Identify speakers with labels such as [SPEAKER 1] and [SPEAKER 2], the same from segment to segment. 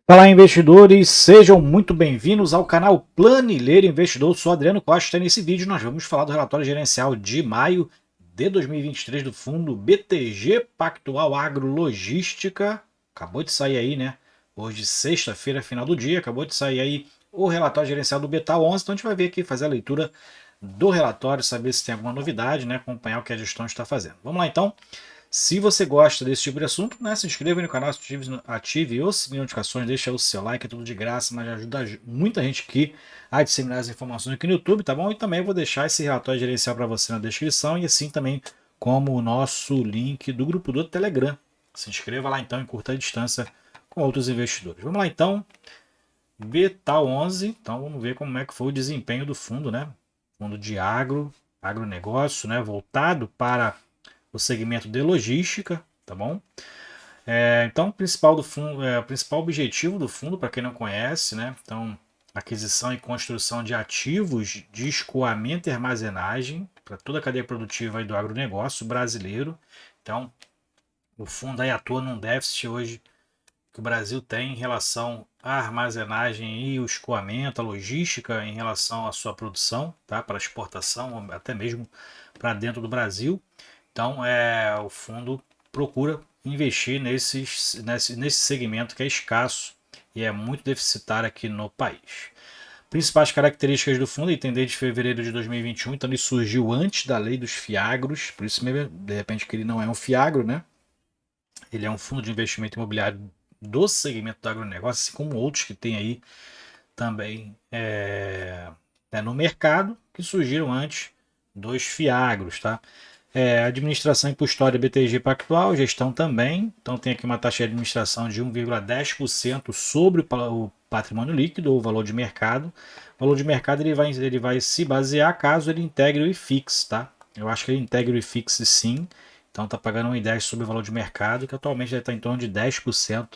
[SPEAKER 1] Fala, investidores, sejam muito bem-vindos ao canal Planilheiro Investidor. Eu sou Adriano Costa e nesse vídeo nós vamos falar do relatório gerencial de maio de 2023 do fundo BTG Pactual Agro Logística. Acabou de sair aí, né? Hoje, sexta-feira, final do dia, acabou de sair aí o relatório gerencial do BETA11. Então a gente vai ver aqui, fazer a leitura do relatório, saber se tem alguma novidade, né? Acompanhar o que a gestão está fazendo. Vamos lá então. Se você gosta desse tipo de assunto, né, se inscreva no canal, ative os sininho de notificações, deixa o seu like, é tudo de graça, mas ajuda muita gente aqui a disseminar as informações aqui no YouTube, tá bom? E também vou deixar esse relatório gerencial para você na descrição e assim também como o nosso link do grupo do Telegram. Se inscreva lá então em curta distância com outros investidores. Vamos lá então, Betal 11, então vamos ver como é que foi o desempenho do fundo, né? Fundo de agronegócio, né? Voltado para o segmento de logística, tá bom? Então, o principal do fundo, o principal objetivo do fundo, para quem não conhece, né? Então, aquisição e construção de ativos de escoamento e armazenagem para toda a cadeia produtiva aí do agronegócio brasileiro. Então, o fundo aí atua num déficit hoje que o Brasil tem em relação à armazenagem e o escoamento, a logística em relação à sua produção, tá? Para exportação, até mesmo para dentro do Brasil. Então, o fundo procura investir nesse segmento que é escasso e é muito deficitário aqui no país. Principais características do fundo, item desde fevereiro de 2021, então ele surgiu antes da lei dos fiagros, por isso mesmo, de repente, que ele não é um fiagro, né? Ele é um fundo de investimento imobiliário do segmento do agronegócio, assim como outros que tem aí também no mercado, que surgiram antes dos fiagros, tá? Administração e custódia BTG Pactual, gestão também. Então tem aqui uma taxa de administração de 1,10% sobre o patrimônio líquido ou o valor de mercado. O valor de mercado ele vai se basear caso ele integre o IFIX, tá? Eu acho que ele integra o IFIX sim. Então está pagando 1,10 sobre o valor de mercado, que atualmente está em torno de 10%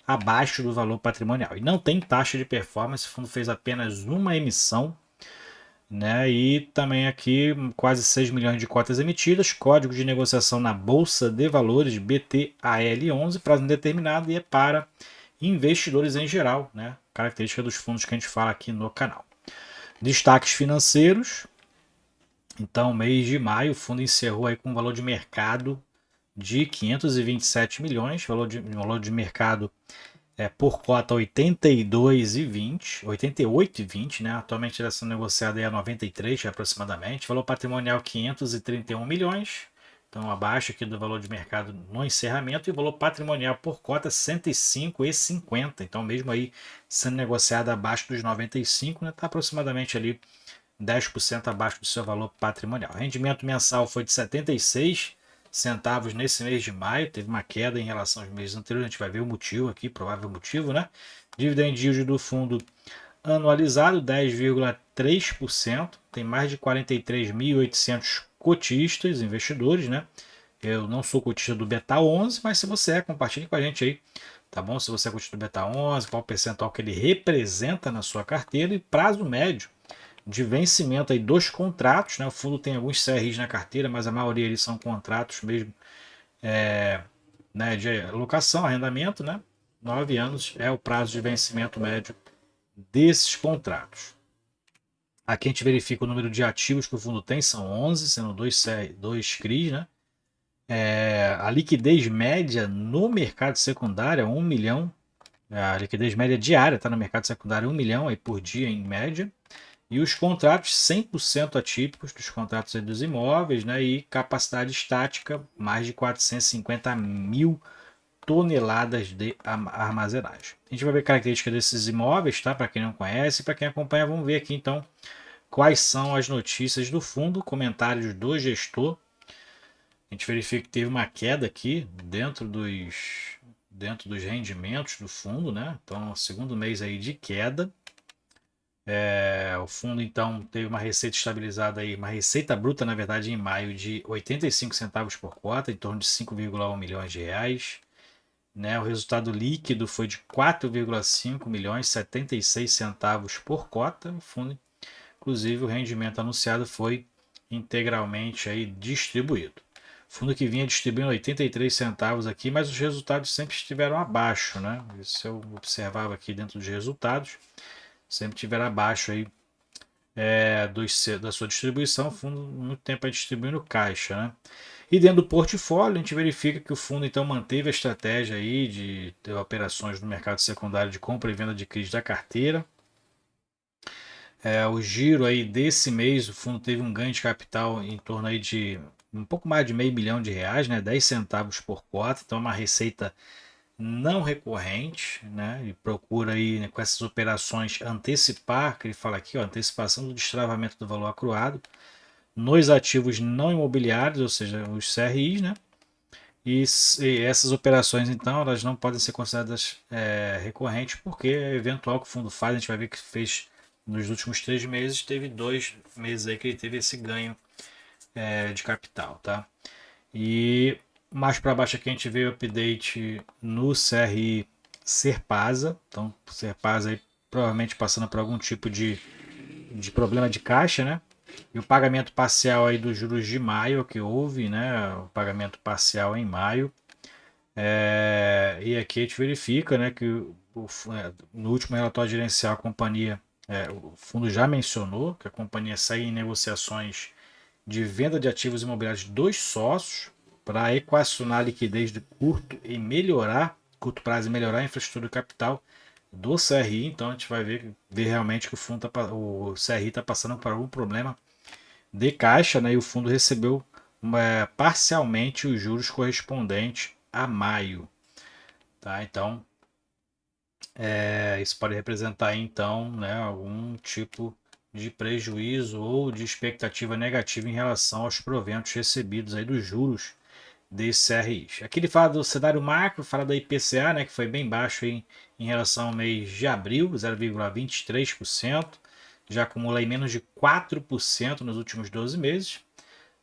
[SPEAKER 1] abaixo do valor patrimonial. E não tem taxa de performance, o fundo fez apenas uma emissão, né? E também aqui quase 6 milhões de cotas emitidas, código de negociação na Bolsa de Valores BTAL11, prazo indeterminado e é para investidores em geral, né? Característica dos fundos que a gente fala aqui no canal. Destaques financeiros. Então, mês de maio, o fundo encerrou aí com um valor de mercado de 527 milhões, valor de mercado por cota 82,20, 88,20, né? Atualmente está sendo negociada a 93 aproximadamente. Valor patrimonial 531 milhões, então abaixo aqui do valor de mercado no encerramento, e valor patrimonial por cota 105,50. Então mesmo aí sendo negociada abaixo dos 95, né? Está aproximadamente ali 10% abaixo do seu valor patrimonial. O rendimento mensal foi de 76 centavos nesse mês de maio, teve uma queda em relação aos meses anteriores, a gente vai ver o motivo aqui, provável motivo, né? Dividend yield do fundo anualizado 10,3%, tem mais de 43.800 cotistas, investidores, né? Eu não sou cotista do Beta 11, mas se você compartilhe com a gente aí, tá bom? Se você é cotista do Beta 11, qual o percentual que ele representa na sua carteira e prazo médio de vencimento aí dos contratos, né? O fundo tem alguns CRIs na carteira, mas a maioria eles são contratos mesmo, né, de locação, arrendamento, né? 9 anos é o prazo de vencimento médio desses contratos. Aqui a gente verifica o número de ativos que o fundo tem, são 11, sendo dois CRIs, né? A liquidez média no mercado secundário é 1 milhão. A liquidez média diária está no mercado secundário 1 milhão aí por dia em média. E os contratos 100% atípicos dos contratos dos imóveis, né, e capacidade estática, mais de 450 mil toneladas de armazenagem. A gente vai ver características desses imóveis, tá? Para quem não conhece, para quem acompanha, vamos ver aqui então quais são as notícias do fundo, comentários do gestor. A gente verifica que teve uma queda aqui dentro dos rendimentos do fundo, né? Então, segundo mês aí de queda. O fundo então teve uma receita estabilizada aí, uma receita bruta na verdade em maio de 85 centavos por cota, em torno de 5,1 milhões de reais, né? O resultado líquido foi de 4,5 milhões 76 centavos por cota. O fundo, inclusive, o rendimento anunciado foi integralmente aí distribuído. Fundo que vinha distribuindo 83 centavos aqui, mas os resultados sempre estiveram abaixo, né? Isso eu observava aqui dentro dos resultados, sempre estiveram abaixo aí da sua distribuição. O fundo muito tempo aí distribuindo caixa, né? E dentro do portfólio, a gente verifica que o fundo então manteve a estratégia aí de ter operações no mercado secundário de compra e venda de CRIs da carteira. O giro aí desse mês, o fundo teve um ganho de capital em torno aí de um pouco mais de meio bilhão de reais, né? 10 centavos por cota, então é uma receita não recorrente, né? E procura aí, né, com essas operações antecipar, que ele fala aqui, ó, antecipação do destravamento do valor acruado nos ativos não imobiliários, ou seja, os CRIs, né? E essas operações, então, elas não podem ser consideradas recorrentes, porque é eventual que o fundo faz. A gente vai ver que fez nos últimos 3 meses, teve 2 meses aí que ele teve esse ganho de capital, tá? E mais para baixo aqui a gente vê o update no CRI Serpasa. Então, Serpasa aí provavelmente passando por algum tipo de problema de caixa, né? E o pagamento parcial aí dos juros de maio que houve, né? O pagamento parcial em maio. E aqui a gente verifica, né, que no último relatório gerencial a companhia, o fundo já mencionou que a companhia segue em negociações de venda de ativos imobiliários dos sócios para equacionar a liquidez de curto prazo e melhorar a infraestrutura de capital do CRI. Então a gente vai ver realmente que o CRI está passando por algum problema de caixa, né? E o fundo recebeu parcialmente os juros correspondentes a maio, tá? Então isso pode representar então, né, algum tipo de prejuízo ou de expectativa negativa em relação aos proventos recebidos aí dos juros desses CRIs. Aqui ele fala do cenário macro, fala da IPCA, né, que foi bem baixo em relação ao mês de abril, 0,23%, já acumula em menos de 4% nos últimos 12 meses.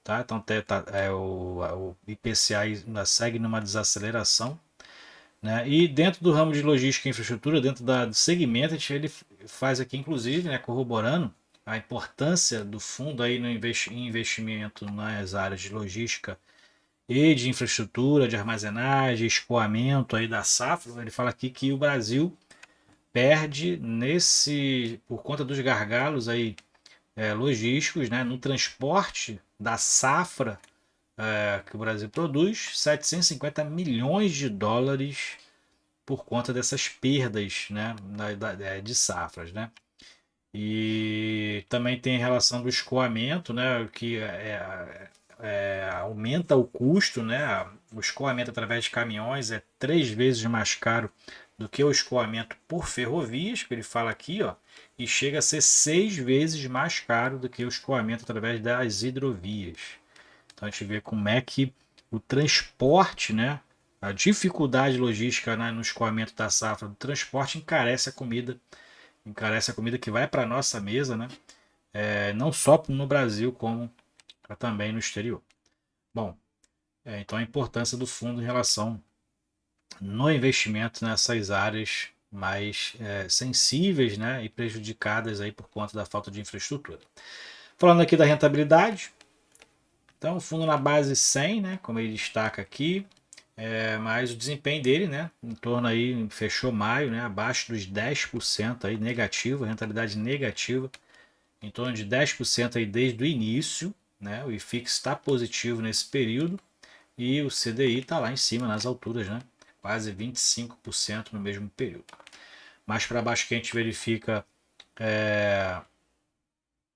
[SPEAKER 1] Tá? Então o IPCA ainda segue numa desaceleração. Né? E dentro do ramo de logística e infraestrutura, dentro do segmento, ele faz aqui, inclusive, né, corroborando a importância do fundo aí no investimento nas áreas de logística e de infraestrutura, de armazenagem, escoamento aí da safra. Ele fala aqui que o Brasil perde por conta dos gargalos aí, logísticos, né, no transporte da safra que o Brasil produz, 750 milhões de dólares por conta dessas perdas, né, de safras, né? E também tem relação do escoamento, né, que aumenta o custo, né? O escoamento através de caminhões é 3 vezes mais caro do que o escoamento por ferrovias, que ele fala aqui, ó, e chega a ser 6 vezes mais caro do que o escoamento através das hidrovias. Então a gente vê como é que o transporte, né, a dificuldade logística, né, no escoamento da safra do transporte encarece a comida que vai para a nossa mesa, né, não só no Brasil, como também no exterior. Bom, então a importância do fundo em relação no investimento nessas áreas mais sensíveis, né, e prejudicadas aí por conta da falta de infraestrutura. Falando aqui da rentabilidade, então o fundo na base 100, né, como ele destaca aqui, mas o desempenho dele, né, em torno aí, fechou maio, né, abaixo dos 10% aí, negativo, rentabilidade negativa, em torno de 10% aí desde o início, né, o IFIX está positivo nesse período e o CDI está lá em cima, nas alturas, né, quase 25% no mesmo período. Mais para baixo que a gente verifica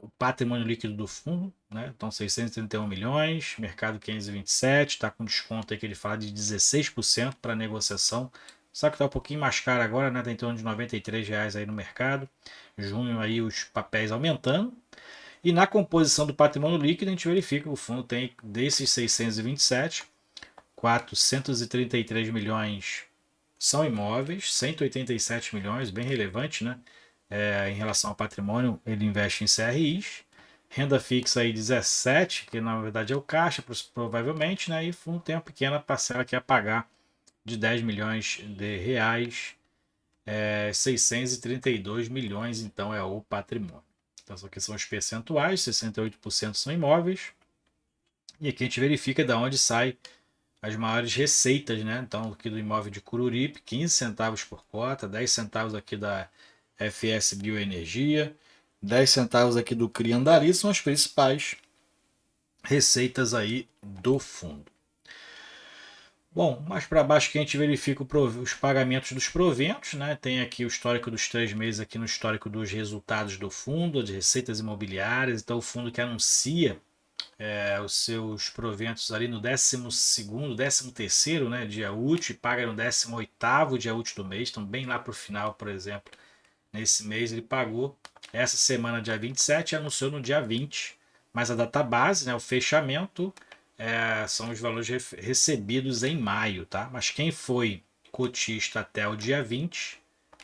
[SPEAKER 1] o patrimônio líquido do fundo, né? Então 631 milhões, mercado 527, está com desconto aí que ele fala de 16% para negociação, só que está um pouquinho mais caro agora, né? Está em torno de R$ 93 aí no mercado. Junho aí os papéis aumentando. E na composição do patrimônio líquido a gente verifica que o fundo tem desses 627, 433 milhões são imóveis, 187 milhões, bem relevante, né? Em relação ao patrimônio, ele investe em CRIs, renda fixa aí 17, que na verdade é o caixa, provavelmente, né? E o fundo tem uma pequena parcela que é pagar de 10 milhões de reais, 632 milhões, então é o patrimônio. Então, aqui são os percentuais: 68% são imóveis, E aqui a gente verifica de onde sai as maiores receitas, né? Então, aqui do imóvel de Cururipe, 15 centavos por cota, 10 centavos aqui da FS Bioenergia, 10 centavos aqui do Criandari, são as principais receitas aí do fundo. Bom, mais para baixo que a gente verifica os pagamentos dos proventos, né? Tem aqui o histórico dos 3 meses aqui no histórico dos resultados do fundo, de receitas imobiliárias. Então o fundo que anuncia os seus proventos ali no 12º, 13º, né, dia útil, e paga no 18º dia útil do mês. Então bem lá para o final, por exemplo, nesse mês ele pagou essa semana dia 27 e anunciou no dia 20. Mas a data base, né, o fechamento, são os valores recebidos em maio, tá? Mas quem foi cotista até o dia 20,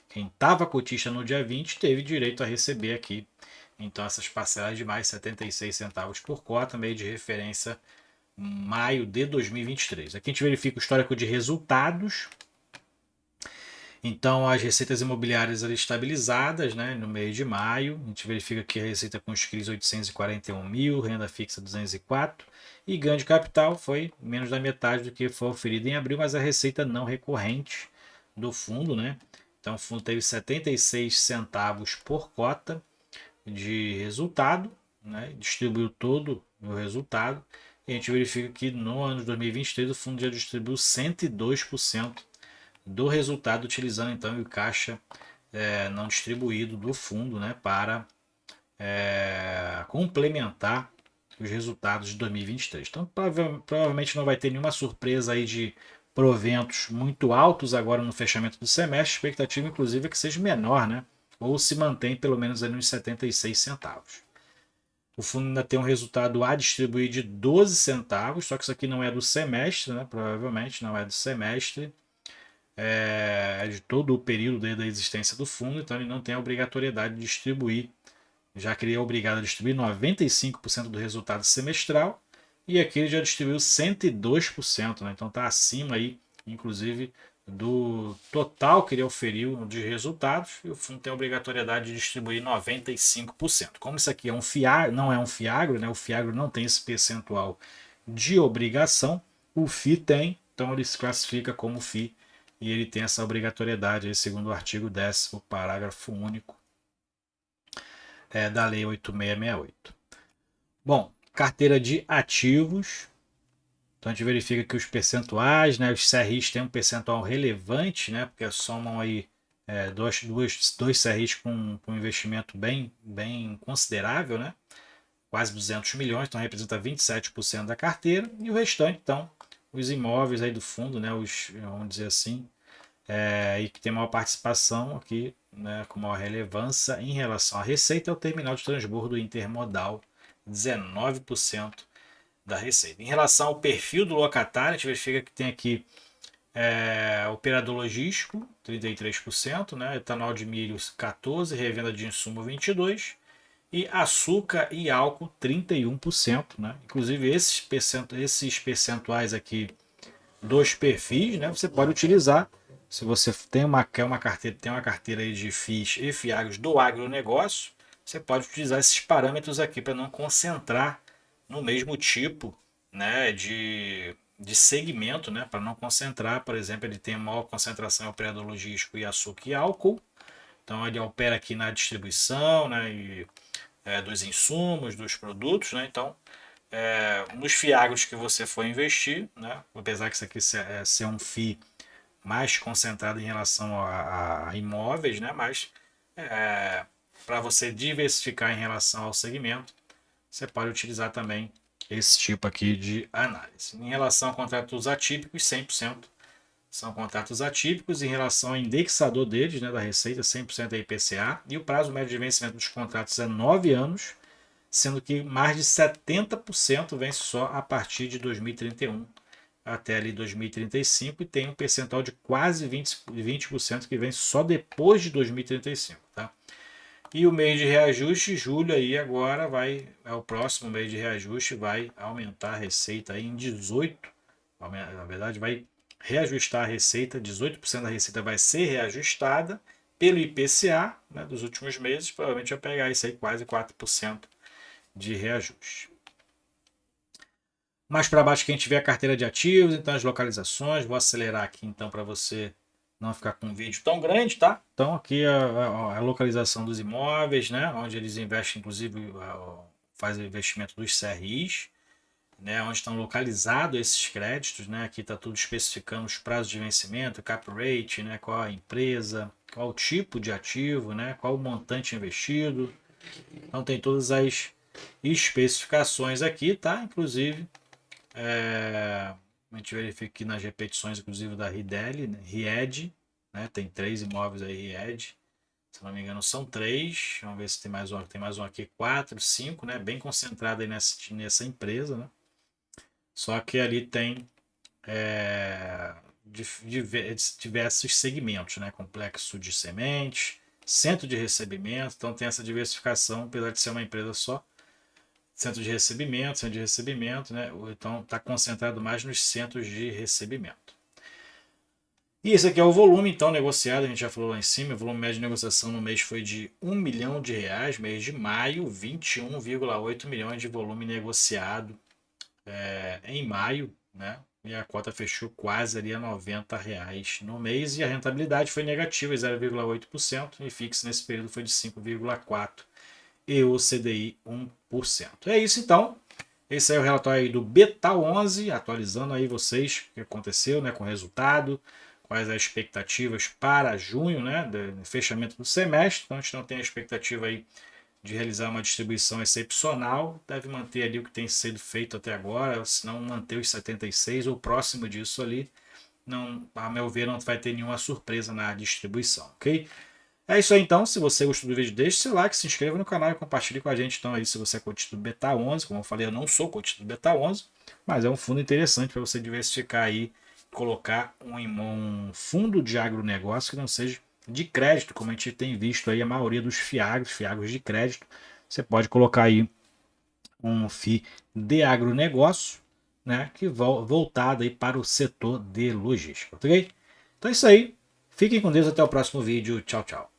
[SPEAKER 1] quem estava cotista no dia 20, teve direito a receber aqui. Então essas parcelas de mais 76 centavos por cota, meio de referência maio de 2023. Aqui a gente verifica o histórico de resultados. Então as receitas imobiliárias ali estabilizadas, né, no mês de maio. A gente verifica aqui a receita com os CRIs 841 mil, renda fixa 204 e ganho de capital foi menos da metade do que foi oferido em abril, mas a receita não recorrente do fundo, né? Então o fundo teve 76 centavos por cota de resultado, né? Distribuiu todo o resultado. E a gente verifica que no ano de 2023 o fundo já distribuiu 102% do resultado, utilizando então o caixa não distribuído do fundo, né, para complementar os resultados de 2023. Então provavelmente não vai ter nenhuma surpresa aí de proventos muito altos agora no fechamento do semestre. A expectativa inclusive é que seja menor, né, ou se mantém pelo menos ali nos 76 centavos. O fundo ainda tem um resultado a distribuir de 12 centavos, só que isso aqui não é do semestre, né? Provavelmente não é do semestre, de todo o período da existência do fundo, então ele não tem a obrigatoriedade de distribuir, já que ele é obrigado a distribuir 95% do resultado semestral, e aqui ele já distribuiu 102%, né? Então está acima aí, inclusive, do total que ele oferiu de resultados, e o fundo tem a obrigatoriedade de distribuir 95%. Como isso aqui é não é um fiagro, né? O fiagro não tem esse percentual de obrigação, o FII tem, então ele se classifica como FII e ele tem essa obrigatoriedade, aí, segundo o artigo 10º, parágrafo único da Lei 8668. Bom, carteira de ativos. Então a gente verifica que os percentuais, né, os CRIs têm um percentual relevante, né, porque somam aí dois CRIs com um investimento bem considerável, né, quase 200 milhões, então representa 27% da carteira, e o restante, então, os imóveis aí do fundo, né, vamos dizer assim, e que tem maior participação aqui, né, com maior relevância em relação à receita, é o terminal de transbordo intermodal, 19% da receita. Em relação ao perfil do locatário, a gente verifica que tem aqui operador logístico, 33%, né, etanol de milho, 14%, revenda de insumo, 22%, e açúcar e álcool, 31%. Né? Inclusive, esses percentuais aqui dos perfis, né, você pode utilizar. Se você quer uma carteira, tem uma carteira aí de FIIs e FIAGs do agronegócio, você pode utilizar esses parâmetros aqui para não concentrar no mesmo tipo, né, de segmento, né, para não concentrar. Por exemplo, ele tem maior concentração em operador logístico e açúcar e álcool, então ele opera aqui na distribuição, né, dos insumos, dos produtos, né, então nos fiagros que você for investir, né, apesar que isso aqui ser um FII mais concentrado em relação a imóveis, né, mas para você diversificar em relação ao segmento, você pode utilizar também esse tipo aqui de análise. Em relação a contratos atípicos, 100% são contratos atípicos. Em relação ao indexador deles, né, da receita, 100% é IPCA. E o prazo médio de vencimento dos contratos é 9 anos, sendo que mais de 70% vence só a partir de 2031 até ali 2035, e tem um percentual de quase 20% que vence só depois de 2035. Tá? E o mês de reajuste, julho aí agora o próximo mês de reajuste, vai aumentar a receita aí em 18%. Na verdade, vai reajustar a receita, 18% da receita vai ser reajustada pelo IPCA, né, dos últimos meses, provavelmente vai pegar isso aí quase 4% de reajuste. Mais para baixo que a gente vê a carteira de ativos, então as localizações. Vou acelerar aqui então para você não ficar com um vídeo tão grande, tá? Então aqui a localização dos imóveis, né? Onde eles investem, inclusive fazem o investimento dos CRIs, né? Onde estão localizados esses créditos, né? Aqui está tudo especificando os prazos de vencimento, cap rate, né? Qual a empresa, qual o tipo de ativo, né? Qual o montante investido. Então tem todas as especificações aqui, tá? Inclusive a gente verifica aqui nas repetições, inclusive da Riedel, né? Ried, né? Tem 3 imóveis aí, Ried. Se não me engano, são 3. Vamos ver se tem mais um. Tem mais um aqui, 4, 5, né? Bem concentrado aí nessa empresa, né? Só que ali tem diversos segmentos, né? Complexo de sementes, centro de recebimento. Então tem essa diversificação, apesar de ser uma empresa só. Centro de recebimento, né? Então está concentrado mais nos centros de recebimento. E esse aqui é o volume, então, negociado, a gente já falou lá em cima, o volume médio de negociação no mês foi de R$ 1 milhão, mês de maio, 21,8 milhões de volume negociado em maio, né? E a cota fechou quase ali a R$ 90 no mês, e a rentabilidade foi negativa, 0,8%, e fixa nesse período foi de 5,4%, e o CDI 1%. É isso então. Esse é o relatório aí do Betal 11, atualizando aí vocês o que aconteceu, né, com o resultado, quais as expectativas para junho, né, do fechamento do semestre. Então a gente não tem a expectativa aí de realizar uma distribuição excepcional, deve manter ali o que tem sido feito até agora, se não manter os 76 ou próximo disso ali. Não, a meu ver, não vai ter nenhuma surpresa na distribuição, ok? É isso aí então, se você gostou do vídeo, deixe seu like, se inscreva no canal e compartilhe com a gente então aí se você é coach do Beta 11, como eu falei, eu não sou coach do Beta 11, mas é um fundo interessante para você diversificar aí, colocar um fundo de agronegócio que não seja de crédito, como a gente tem visto aí a maioria dos fiagros de crédito, você pode colocar aí um FII de agronegócio, né, que voltado aí para o setor de logística, ok? Então é isso aí, fiquem com Deus, até o próximo vídeo, tchau, tchau.